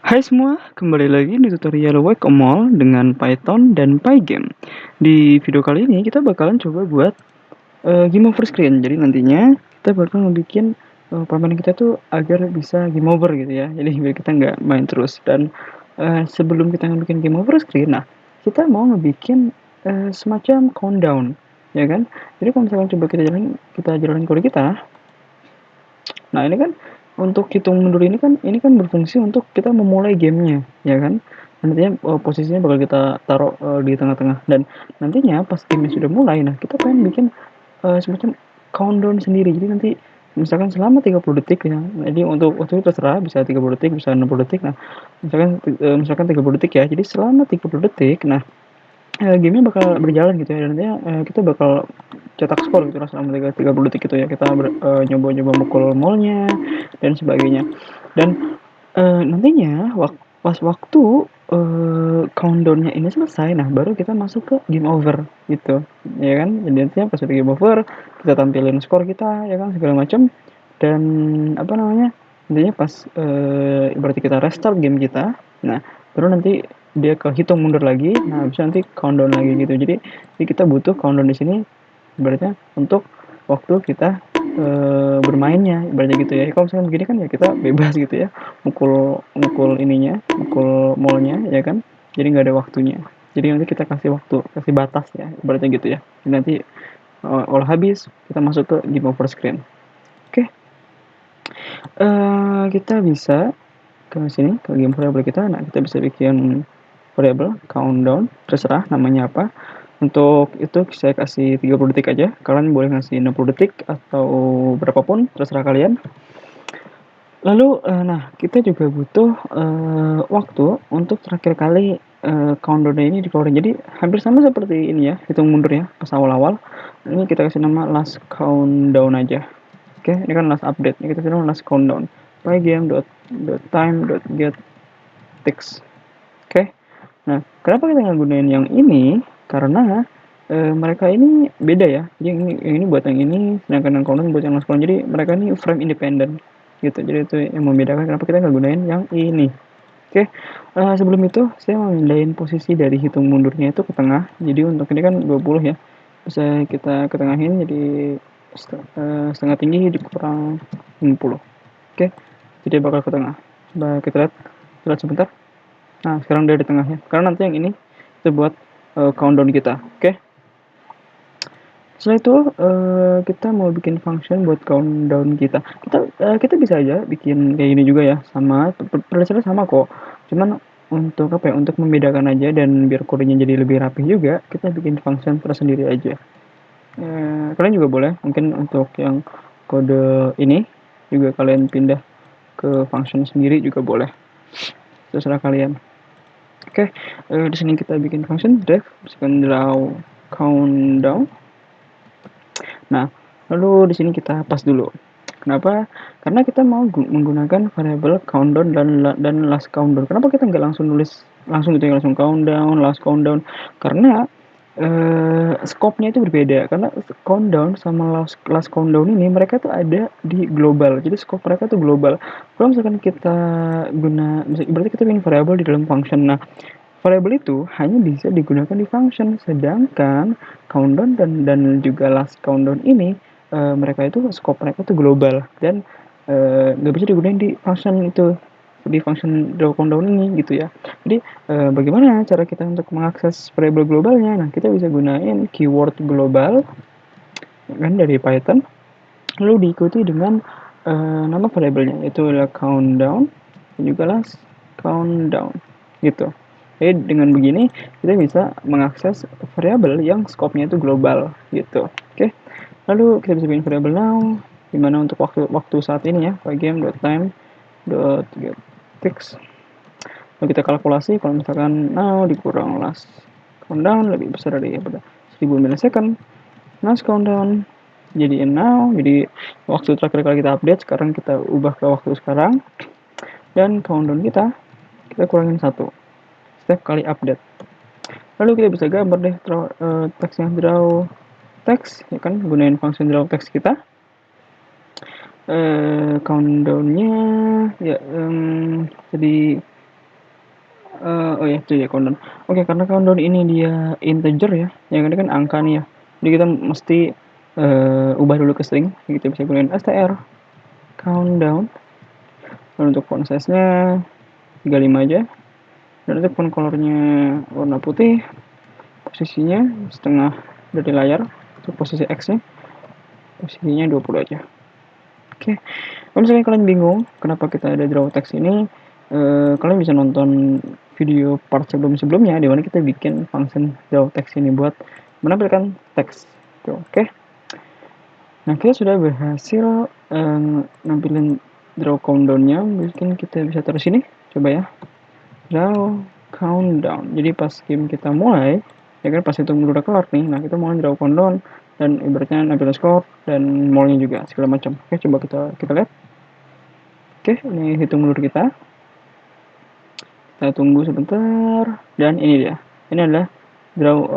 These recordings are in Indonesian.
Hai semua, kembali lagi di tutorial Whack-A-Mole dengan Python dan Pygame. Di video kali ini kita bakalan coba buat game over screen. Jadi nantinya kita bakal ngebikin permainan kita tuh agar bisa game over gitu ya. Jadi biar kita nggak main terus. Dan sebelum kita ngebikin game over screen, nah kita mau ngebikin semacam countdown, ya kan? Jadi kalau misalkan coba kita jalanin kode kita, nah ini kan untuk hitung mundur ini kan berfungsi untuk kita memulai gamenya, ya kan? Nantinya posisinya bakal kita taruh di tengah-tengah dan nantinya pas gamenya sudah mulai, nah kita pengen bikin semacam countdown sendiri. Jadi nanti misalkan selama 30 detik ya. Jadi untuk waktu itu terserah bisa 30 detik, bisa 60 detik. Nah, misalkan 30 detik ya. Jadi selama 30 detik, nah gamenya bakal berjalan gitu ya. Dan nantinya kita bakal cetak skor gitu lah selama 30 detik itu ya. Kita nyoba-nyoba mukul mallnya dan sebagainya. Dan nantinya pas waktu countdownnya ini selesai, nah baru kita masuk ke game over gitu, ya kan? Jadi nantinya pas udah game over, kita tampilin skor kita, ya kan segala macam. Dan apa namanya? Nantinya pas berarti kita restart game kita, nah baru nanti dia kehitung mundur lagi, nah bisa nanti countdown lagi gitu. Jadi kita butuh countdown di sini ibaratnya untuk waktu kita bermainnya ibaratnya gitu ya. Kalau misalkan begini kan ya kita bebas gitu ya, mukul mukul ininya, mukul mallnya ya kan, jadi nggak ada waktunya. Jadi nanti kita kasih waktu, kasih batas ya ibaratnya gitu ya. Jadi nanti olah habis kita masuk ke game over screen. Oke. Kita bisa ke sini ke game variable kita. Nah kita bisa bikin variable countdown, terserah namanya apa. Untuk itu saya kasih 30 detik aja. Kalian boleh ngasih 60 detik atau berapapun, terserah kalian. Lalu, nah kita juga butuh waktu untuk terakhir kali countdown ini dikeluarin. Jadi hampir sama seperti ini ya, hitung mundur ya pas awal-awal. Ini kita kasih nama last countdown aja. Oke, ini kan last update. Ini kita kasih nama last countdown. Pygame.time.get text. Oke. Nah, kenapa kita nggak gunain yang ini? Karena mereka ini beda ya. Jadi yang ini buat yang ini, sedangkan yang countdown buat yang last countdown. Jadi mereka ini frame independent gitu. Jadi itu yang membedakan kenapa kita nggak gunain yang ini. Oke, sebelum itu saya mau pindahin posisi dari hitung mundurnya itu ke tengah. Jadi untuk ini kan 20 ya. Bisa kita ketengahin jadi setengah tinggi dikurang 60. Oke, jadi bakal ke tengah. Coba kita lihat sebentar. Nah, sekarang dia di tengahnya. Karena nanti yang ini kita buat countdown kita. Oke. Setelah itu kita mau bikin function buat countdown kita. Kita bisa aja bikin kayak gini juga ya, sama prinsipnya sama kok. Cuman untuk apa ya? Untuk membedakan aja dan biar kodenya jadi lebih rapi juga, kita bikin function tersendiri aja. Kalian juga boleh mungkin untuk yang kode ini juga kalian pindah ke function sendiri juga boleh. Terserah kalian. Oke, di sini kita bikin function def misalkan draw countdown. Nah, lalu di sini kita pas dulu. Kenapa? Karena kita mau menggunakan variabel countdown dan last countdown. Kenapa kita nggak langsung nulis langsung gitu ya, langsung countdown, last countdown? Karena scope-nya itu berbeda. Karena countdown sama last countdown ini mereka tuh ada di global. Jadi scope mereka tuh global. Kalau misalkan kita berarti kita bikin variabel di dalam function. Nah, variabel itu hanya bisa digunakan di function, sedangkan countdown dan juga last countdown ini mereka itu scope mereka itu global dan nggak bisa digunakan di function itu, di function draw countdown ini gitu ya. Jadi bagaimana cara kita untuk mengakses variabel globalnya? Nah, kita bisa gunain keyword global kan dari Python, lalu diikuti dengan nama variabelnya itu adalah countdown dan juga last countdown gitu. Jadi dengan begini kita bisa mengakses variabel yang scope-nya itu global gitu. Oke. Lalu kita bisa bikin variabel now dimana untuk waktu saat ini ya, pygame.time.getText. Lalu kita kalkulasi kalau misalkan now dikurang last countdown lebih besar dari 1000 milisecond. Last countdown jadi now, jadi waktu terakhir kali kita update sekarang kita ubah ke waktu sekarang, dan countdown kita kurangin 1 setiap kali update. Lalu kita bisa gambar deh teksnya, draw text ya kan, gunain function draw text kita. Countdownnya ya jadi Oh ya, itu ya countdown. Oke, karena countdown ini dia integer ya, yang ini kan angka nih ya. Jadi kita mesti ubah dulu ke string, kita bisa gunain str countdown. Dan untuk font size-nya 35 aja. Dan untuk font color-nya warna putih, posisinya setengah dari layar. Untuk posisi X-nya, posisinya 20 aja. Oke, kalau misalnya kalian bingung kenapa kita ada draw text ini, kalian bisa nonton video part sebelumnya di mana kita bikin function draw text ini buat menampilkan teks. Oke. Nah, kita sudah berhasil nampilin draw countdown-nya. Mungkin kita bisa taruh sini. Coba ya. Draw countdown. Jadi pas game kita mulai, ya kan pas itu udah kelar nih. Nah, kita mulai draw countdown dan ibaratnya nampilin score dan mallnya juga segala macam. Oke, coba kita lihat. Oke, ini hitung mundur kita. Kita tunggu sebentar dan ini dia. Ini adalah draw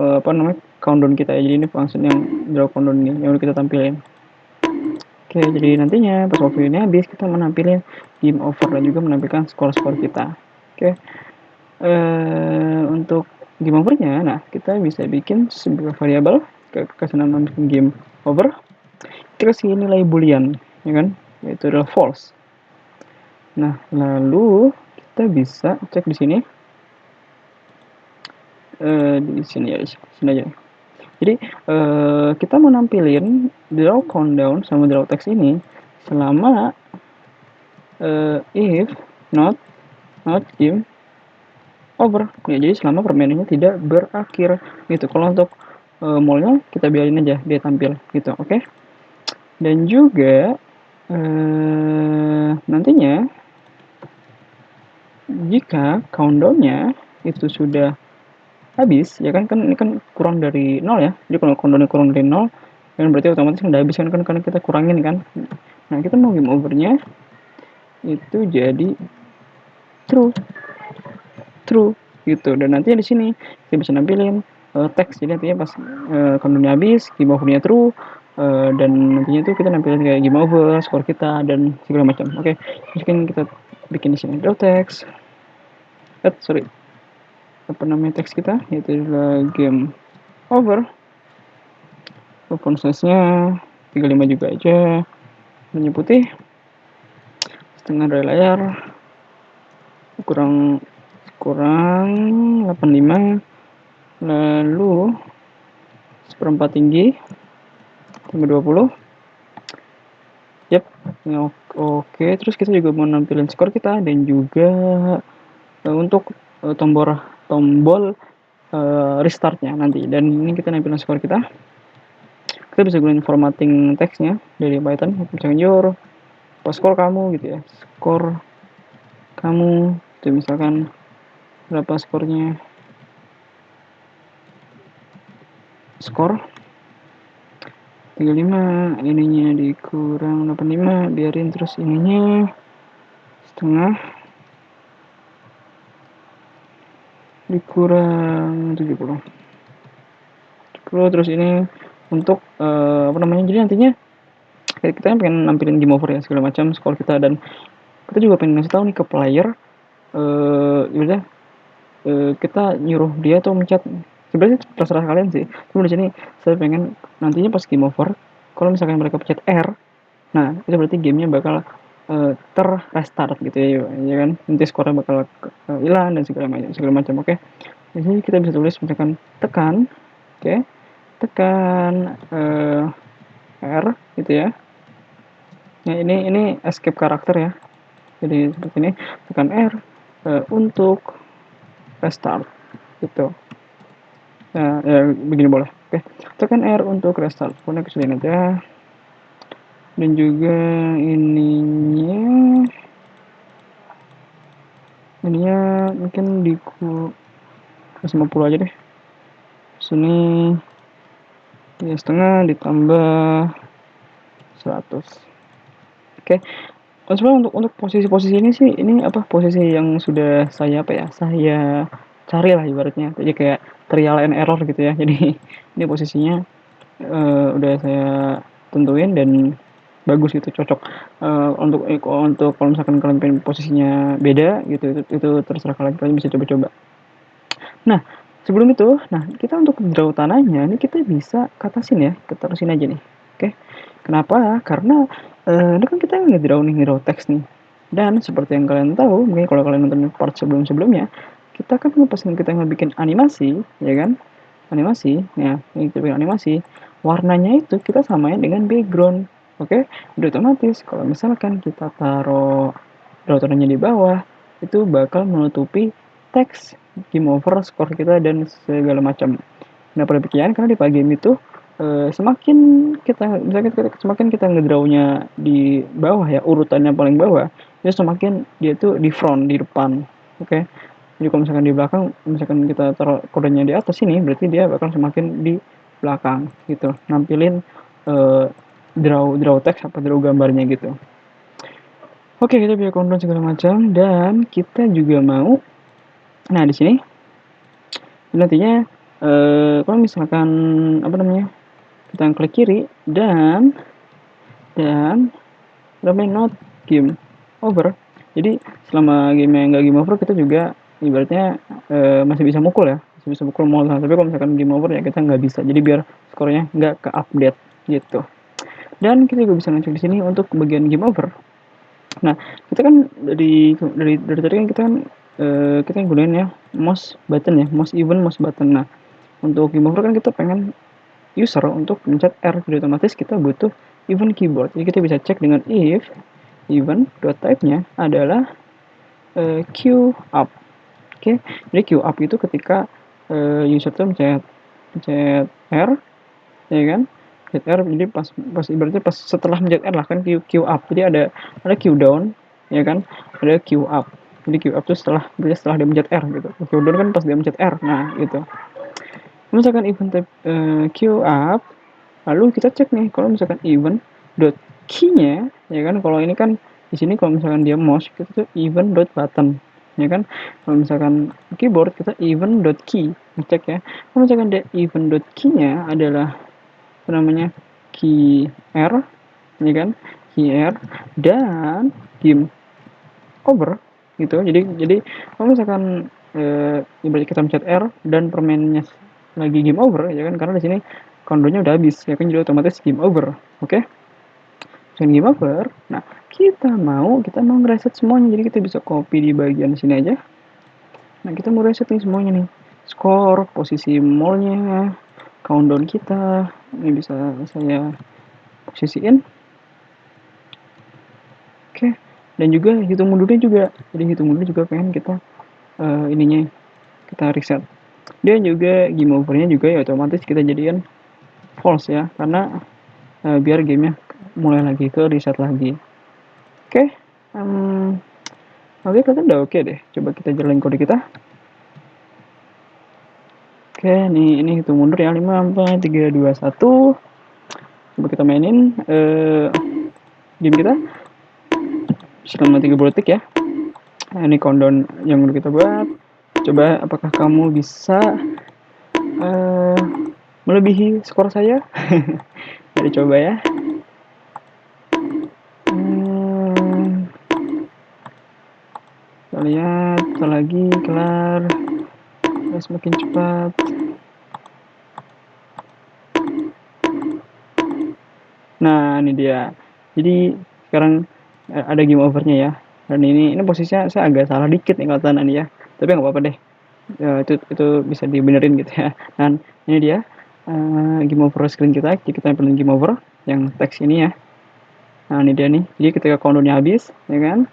countdown kita ya. Jadi ini function yang draw countdown ini yang udah kita tampilin. Oke, jadi nantinya pas waktu ini habis kita menampilkan game over dan juga menampilkan skor-skor kita. Oke. Untuk game overnya, nah kita bisa bikin sebuah variabel kasih nama game over. Kita kasih nilai boolean, ya kan? Yaitu adalah false. Nah, lalu kita bisa cek di sini. Di sini ya, di sini aja. Jadi kita mau nampilin draw countdown sama draw text ini selama if not game over. Ya, jadi selama permainannya tidak berakhir gitu. Kalau untuk mallnya kita biarin aja dia tampil gitu, oke? Dan juga nantinya jika countdownnya itu sudah habis, ya kan ini kan kurang dari 0 ya. Jadi kalau countdownnya kurang dari 0, kan berarti otomatis udah habis kan karena kita kurangin kan. Nah, kita mau game overnya itu jadi true gitu. Dan nanti di sini kita bisa nampilin teks. Jadi nantinya pas countdownnya habis, game overnya true, dan nantinya itu kita nampilin kayak game over, skor kita dan segala macam. Oke, mungkin kita bikin di sini draw text. Apa namanya teks kita, yaitu adalah game over. Font size-nya 35 juga aja. Warnanya putih. Setengah dari layar. Kurang 85. Lalu seperempat tinggi. Tambah 20. Yap. Oke, terus kita juga mau nampilin skor kita dan juga untuk tombol restartnya nanti. Dan ini kita nampilin skor kita. Kita bisa gunain formatting teksnya dari Python, misalkan skor kamu gitu ya, skor kamu itu misalkan berapa skornya, skor 35, ininya dikurang 85, biarin, terus ininya setengah dikurang 70, terus ini untuk jadi nantinya kita kan pengen nampilin game over ya segala macam skor kita, dan kita juga pengen ngasih tahu nih ke player yaudah kita nyuruh dia tuh mencet. Sebenarnya terserah kalian sih, cuma di sini saya pengen nantinya pas game over kalau misalkan mereka pencet R, nah itu berarti gamenya bakal terrestart gitu ya kan, nanti skornya bakal hilang dan segala macam. Oke, jadi kita bisa tulis misalkan tekan, tekan R gitu ya. Nah, ini escape karakter ya. Jadi seperti ini, tekan R untuk restart gitu. Nah, ya begini boleh. Oke, tekan R untuk restart. Pokoknya kecilin aja. Dan juga ininya mungkin di 150 aja deh. Sini ya setengah ditambah 100. Oke. Sebenarnya untuk posisi-posisi ini sih, ini posisi yang sudah saya cari lah ibaratnya. Jadi kayak trial and error gitu ya. Jadi ini posisinya udah saya tentuin, dan bagus gitu, cocok. Untuk kalau misalkan kalian pengen posisinya beda gitu, itu terserah kalian bisa coba-coba. Nah, sebelum itu, nah kita untuk draw tanahnya ini kita bisa ke atasin ya, kita terusin aja nih. Oke. Kenapa? Karena ini kan kita ngedraw nih, ngedraw teks nih. Dan seperti yang kalian tahu, mungkin kalau kalian nonton part sebelum-sebelumnya, kita kan pas kita ngebikin animasi, ya kan? Animasi, ya, ini kita bikin animasi. Warnanya itu kita samain dengan background. Oke, udah otomatis kalau misalkan kita taruh routernya di bawah, itu bakal menutupi teks game over, skor kita dan segala macam. Nah, pada demikian karena di game itu semakin semakin kita ngedrawnya di bawah ya, urutannya paling bawah, itu semakin dia tuh di front, di depan. Oke. Jadi kalau misalkan di belakang, misalkan kita taruh kodenya di atas sini, berarti dia bakal semakin di belakang gitu, nampilin eh, draw text apa draw gambarnya gitu. Oke, kita bisa kontrol segala macam dan kita juga mau. Nah, di sini nantinya kalau misalkan apa namanya? Kita klik kiri dan main not game over. Jadi selama game yang nggak game over kita juga ibaratnya masih bisa mukul ya, masih bisa mukul mau. Tapi kalau misalkan game over ya kita nggak bisa. Jadi biar skornya nggak ke update gitu. Dan kita juga bisa ngecek di sini untuk bagian game over. Nah, kita kan dari tadi kan kita gunain ya mouse button ya, mouse even, mouse button. Nah, untuk game over kan kita pengen user untuk mencet R, jadi otomatis kita butuh even keyboard. Jadi kita bisa cek dengan if even type-nya adalah queue up. Oke, jadi queue up itu ketika user tuh mencet R, ya kan? Mencet R, jadi pas ibaratnya pas setelah mencet R lah kan queue up. Jadi ada queue down, ya kan? Ada queue up. Jadi queue up itu setelah dia mencet R gitu. Queue down kan pas dia mencet R. Nah, gitu. Misalkan event type queue up, lalu kita cek nih kalau misalkan event dot key-nya, ya kan, kalau ini kan di sini kalau misalkan dia mouse kita tuh event dot button, ya kan. Kalau misalkan keyboard kita event dot key, ngecek ya. Kalau misalkan dia event dot key-nya adalah apa namanya, key R, ya kan, key R dan game over gitu. Jadi kalau misalkan ibarat kita mencet R dan permainnya lagi game over, ya kan, karena di sini kondonya udah habis, ya kan, jadi otomatis game over. Oke. Dengan game over, nah kita mau ngereset semuanya, jadi kita bisa copy di bagian sini aja. Nah, kita mau reset nih semuanya nih, skor, posisi mallnya, countdown kita, ini bisa saya posisiin. Oke. Dan juga hitung mundurnya juga, jadi hitung mundur juga pengen kita ininya kita reset. Dan juga game overnya juga ya otomatis kita jadikan false ya, karena biar gamenya mulai lagi ke reset lagi. Oke. Oke, kelihatan udah oke deh. Coba kita jalanin kode kita. Oke, ini hitung mundur ya, 5, 4, 3, 2, 1. Coba kita mainin game kita selama 30 detik ya. Nah, ini countdown yang udah kita buat. Coba apakah kamu bisa melebihi skor saya? Mari coba ya. Kita lihat, kita lagi kelar. Semakin cepat. Nah, ini dia. Jadi sekarang ada game overnya ya. Dan ini posisinya saya agak salah dikit nih kelihatan ya. Tapi nggak apa-apa deh. Itu bisa dibenerin gitu ya. Dan ini dia game over screen kita. Jadi kita tempelin game over yang teks ini ya. Nah, ini dia nih. Jadi ketika countdownnya habis, ya kan?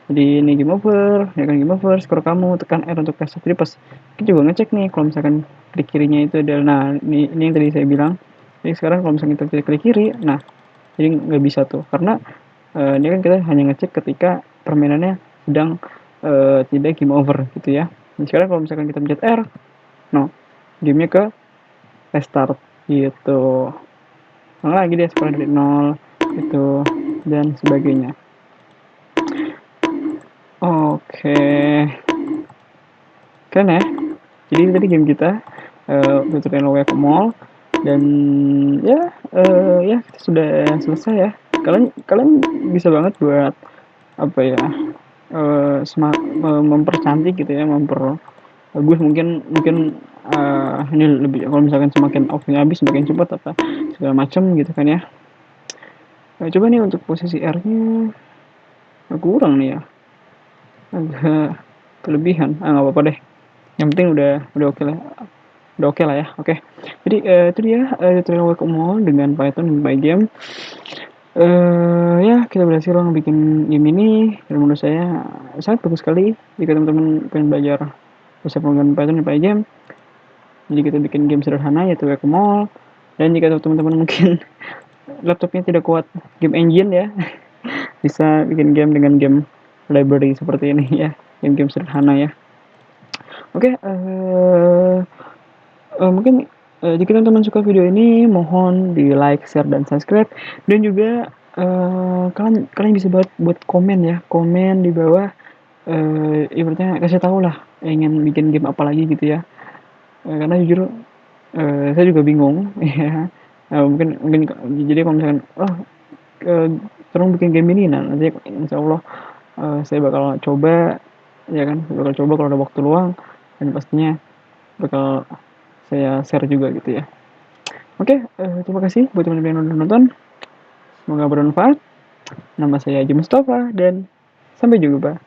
Jadi ini game over, ya kan, game over, skor kamu, tekan R untuk reset. Jadi pas kita juga ngecek nih kalau misalkan klik kirinya itu adalah, nah ini yang tadi saya bilang. Jadi sekarang kalau misalkan kita klik kiri, nah jadi nggak bisa tuh, karena ini kan kita hanya ngecek ketika permainannya sedang tidak game over gitu ya. Dan sekarang kalau misalkan kita pencet R, no, gamenya ke restart gitu. Lagi deh skor dari 0 gitu dan sebagainya. Oke. Keren ya. Jadi tadi game kita tutorial Way ke Mall dan ya kita sudah selesai ya. kalian kalian bisa banget buat apa ya, mempercantik gitu ya, memperbagus mungkin mungkin ini lebih kalau misalkan semakin waktunya habis semakin cepat apa segala macam gitu kan ya. Nah, coba nih untuk posisi R-nya kurang nih ya, agak kelebihan. Nggak apa-apa deh. Yang penting udah oke lah. Udah oke lah ya. Oke. Jadi itu dia tutorial Welcome All dengan Python dan Pygame. Ya kita berhasil bikin game ini dan menurut saya sangat bagus sekali jika teman-teman pengen belajar bisa penggunaan Python dan Pygame. Jadi kita bikin game sederhana yaitu Welcome All. Dan jika teman-teman mungkin laptopnya tidak kuat game engine ya, bisa bikin game dengan game library seperti ini ya, game-game sederhana ya. Oke, mungkin jika teman-teman suka video ini mohon di like, share, dan subscribe. Dan juga kalian kalian bisa buat komen ya, komen di bawah, ibaratnya kasih tahu lah ingin bikin game apa lagi gitu ya. Karena jujur saya juga bingung ya. Mungkin mungkin jadi kalau misalkan tolong bikin game ini, nah nanti insya Allah saya bakal coba ya kan, bakal coba kalau ada waktu luang dan pastinya bakal saya share juga gitu ya. Oke, terima kasih buat teman-teman yang udah nonton. Semoga bermanfaat. Nama saya Haji Mustafa dan sampai jumpa.